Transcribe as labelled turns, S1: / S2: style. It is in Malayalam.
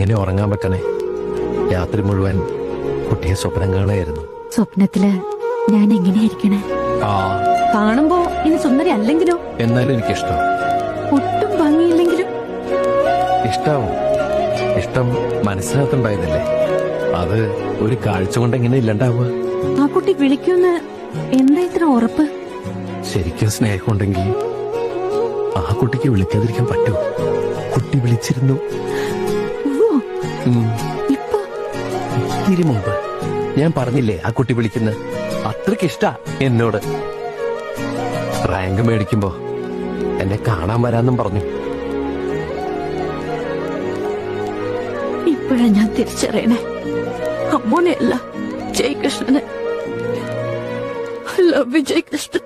S1: എങ്ങനെ ഉറങ്ങാൻ പറ്റണേ? രാത്രി മുഴുവൻ കുട്ടിയെ സ്വപ്നം കാണുകയായിരുന്നു.
S2: സ്വപ്നത്തില് ഞാൻ എങ്ങനെയായിരിക്കണേ? കാണുമ്പോ ഇനി സുന്ദരി അല്ലെങ്കിലോ?
S1: എന്നാലും എനിക്കിഷ്ടം.
S2: ഒട്ടും ഭംഗിയില്ലെങ്കിലും
S1: ഇഷ്ടാവും. ഇഷ്ടം മനസ്സിനകത്തുണ്ടായതല്ലേ, അത് ഒരു കാഴ്ച കൊണ്ട് എങ്ങനെ ഇല്ലണ്ടാവുക?
S2: ആ കുട്ടി വിളിക്കുന്ന് എന്താ ഇത്ര ഉറപ്പ്?
S1: ശരിക്കും സ്നേഹമുണ്ടെങ്കിൽ ആ കുട്ടിക്ക് വിളിക്കാതിരിക്കാൻ പറ്റുമോ? കുട്ടി വിളിച്ചിരുന്നു.
S2: ഇപ്പൊ
S1: ഇത്തിരി മുമ്പ് ഞാൻ പറഞ്ഞില്ലേ ആ കുട്ടി വിളിക്കുന്ന അത്രയ്ക്ക് ഇഷ്ടാ എന്നോട്. റാങ്ക് മേടിക്കുമ്പോ എന്നെ കാണാൻ വരാന്നും പറഞ്ഞു.
S2: ഇപ്പോഴാ ഞാൻ തിരിച്ചറിയണേ, അമ്മോനെയല്ല ജയകൃഷ്ണനെ. I love you, Jayakrishnan.